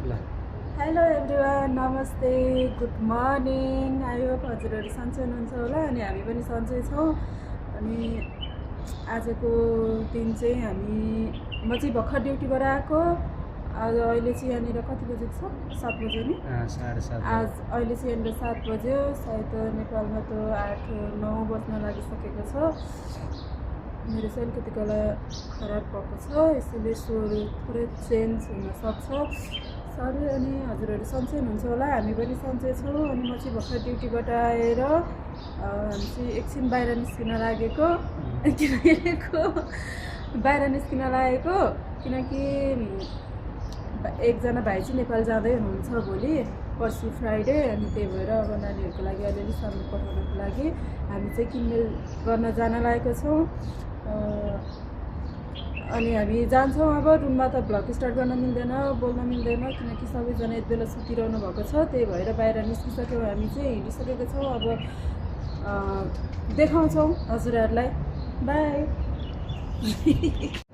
ल hello everyone, नमस्ते, good morning. I hope हजुरहरू सन्चै हुनुहुन्छ होला अनि हामी पनि सन्चै छौँ। अनि आजको दिन चाहिँ म चाहिँ भर्खर ड्युटीबाट आएको। आज अहिले चाहिँ यहाँनिर कति बजेको छ? 7 बजे नि। 7:30 आज अहिले चाहिँ यहाँनिर 7 बज्यो। सायद नेपालमा त 8-9 बज्न लागिसकेको छ। मेरो चाहिँ अलिकति गला खराब भएको छ, यसैले स्वर थोरै चेन्ज हुनसक्छ, सरी। अनि हजुरहरू सन्चै हुनुहुन्छ होला, हामी पनि सन्चै छौँ। अनि म चाहिँ भर्खर ड्युटीबाट आएर हामी चाहिँ एकछिन बाहिर निस्किन लागेको किनकि एकजना भाइ चाहिँ नेपाल जाँदै हुनुहुन्छ भोलि पर्सि फ्राइडे। अनि त्यही भएर अब नानीहरूको लागि अलिअलि सामान पठाउनको लागि हामी चाहिँ किनमेल गर्न जान लागेको छौँ। अनि हामी जान्छौँ। अब रुममा त भ्लग स्टार्ट गर्न मिल्दैन, बोल्न मिल्दैन, किनकि सबैजना यति बेला सुतिरहनु भएको छ। त्यही भएर बाहिर निस्किसक्यौँ, हामी चाहिँ हिँडिसकेको छौँ। अब देखाउँछौँ हजुरहरूलाई। बाई।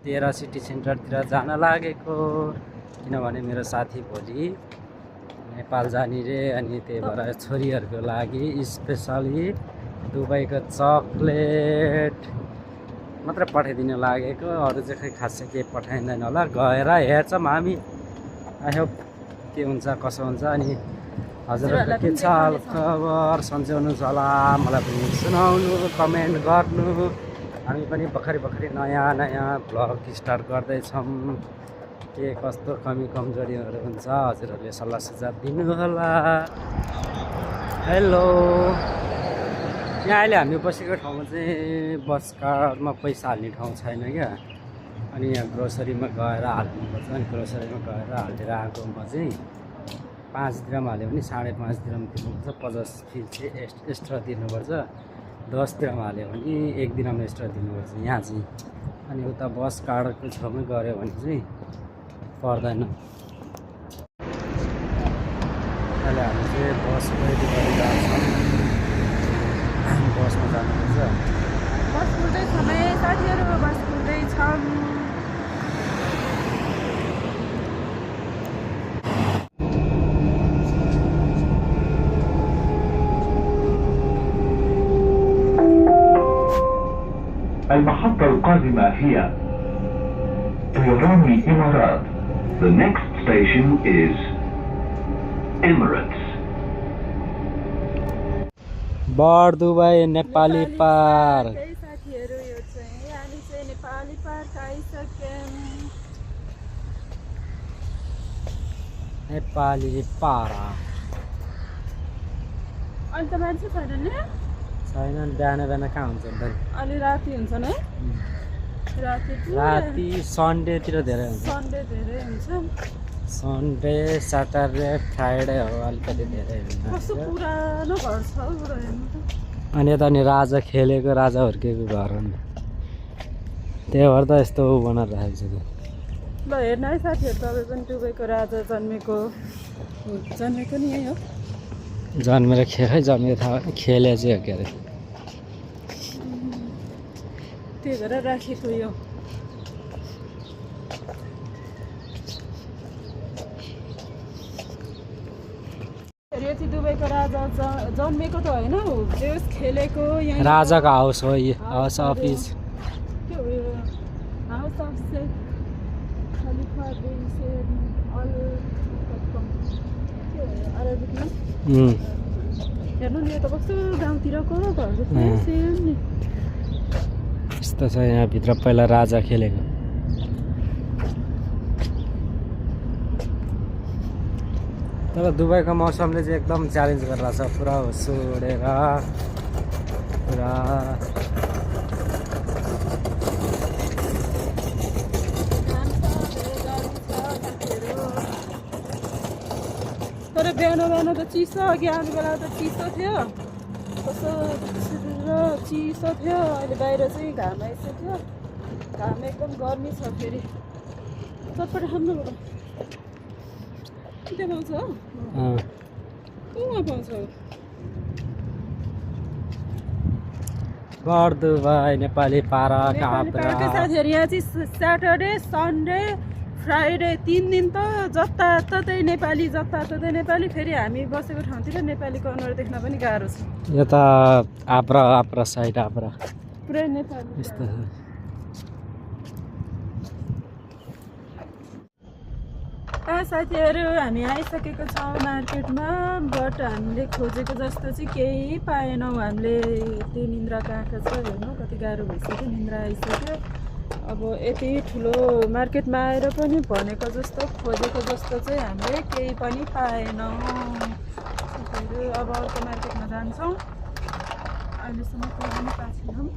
13 सिटी सेन्टरतिर जान लागेको, किनभने मेरो साथी भोलि नेपाल जाने रे। अनि त्यही भएर छोरीहरूको लागि स्पेसली दुबईको चक्लेट मात्र पठाइदिनु लागेको। अरू चाहिँ खै खासै केही पठाइँदैन होला, गएर हेर्छौँ हामी। आई होप के हुन्छ कसो हुन्छ। अनि हजुरहरूको के छ खबर, सन्चै हुनुहुन्छ होला? मलाई पनि सुनाउनु, कमेन्ट गर्नु। हामी पनि भर्खरै नयाँ भ्लग स्टार्ट गर्दैछौँ। के कस्तो कमी कमजोरीहरू हुन्छ हजुरहरूले सल्लाह सुझाव दिनु होला। हेलो, यहाँ अहिले हामी बसेको ठाउँमा चाहिँ बस कार्डमा पैसा हाल्ने ठाउँ छैन क्या। अनि यहाँ ग्रोसरीमा गएर हाल्नुपर्छ। अनि ग्रोसरीमा गएर हालेर आएको म चाहिँ 5 दिरहम हाल्यो भने 5.5 दिरहम तिर्नुपर्छ। 50 फिल चाहिँ एक्स्ट्रा तिर्नुपर्छ। 10 दिरहम हाल्यो भने 1 दिरहम एक्स्ट्रा दिनुपर्छ यहाँ चाहिँ। अनि उता बस कार्डको छेउमै गऱ्यो भने चाहिँ पर्दैन। अहिले हामी चाहिँ बस रेडी गरिरहेको छौँ। बसमा जानुपर्छ। बस कुर्दैछ साथीहरू, बस कुर्दैछन्। المحطة القادمة هي طيران الإمارات. The next station is Emirates. बर दुबई नेपाली पार्क। साथीहरू, यो चाहिँ हामी चाहिँ नेपाली पार्क आइसक्यौँ। नेपाली पारा अहिले त मान्छे छैन नि? छैन, बिहान कहाँ हुन्छ त? अलि राति हुन्छ नि? राति सन्डेतिर धेरै हुन्छ। सन्डे धेरै हुन्छ। सन्डे, स्याटरडे, फ्राइडे हो अलिकति धेरै हुन्छ। कस्तो पुरानो घर छ हौ बुढो, हेर्नु त। अनि यता नि राजा खेलेको, राजा हुर्केको घर हो नि, त्यही भएर त यस्तो बनाएर राखेको छ। ल हेर्नु है साथीहरू, तपाईँ पनि दुबईको राजा जन्मेको नि यही हो। जन्मेर जन्मेको थाहा भएन, खेले चाहिँ हो के अरे। त्यही भएर राखेको यो। यो चाहिँ दुबईको राजा जन्मेको त होइन, जेस खेलेको यहाँ राजाको हाउस हो, यो हाउस अफिस। के हो यो? House of Sheikh Khalifa bin al Maktoum. के हो यो अरबिकमा? हेर्नु नि, यो त कस्तो गाउँतिरको घर जस्तो सेम नि। यस्तो छ यहाँभित्र पहिला राजा खेलेको। तर दुबईको मौसमले चाहिँ एकदम च्यालेन्ज गरिरहेको छ, पुरा सोडेर पुरा। तर बिहान त चिसो, अघि आउने बेला त चिसो थियो, कस्तो चिसो थियो। अहिले बाहिर चाहिँ घाम आइसक्यो, घाम एकदम गर्मी छ। फेरि चटपट खानु न, त्यहाँ पाउँछ हो, कहाँ पाउँछ? बर दुबई नेपाली पारा कहाँ साथीहरू, यहाँ चाहिँ स्याटरडे, सन्डे, फ्राइडे 3 दिन त जताततै नेपाली फेरि हामी बसेको ठाउँतिर नेपालीको अनुहार देख्न पनि गाह्रो छ यता आप्रा साइड आप्रा पुरै नेपाली यस्तो साथीहरू हामी आइसकेको छौँ मार्केटमा बट हामीले खोजेको जस्तो चाहिँ केही पाएनौँ हामीले त्यो निन्द्राको आँखा छ हेर्नु कति गाह्रो भइसक्यो निन्द्रा आइसक्यो अब यति ठुलो मार्केटमा आएर पनि भनेको जस्तो खोजेको जस्तो चाहिँ हामीले केही पनि पाएनौँ अब अर्को मार्केटमा जान्छौँ अहिलेसम्म केही पनि पाएको छैनौँ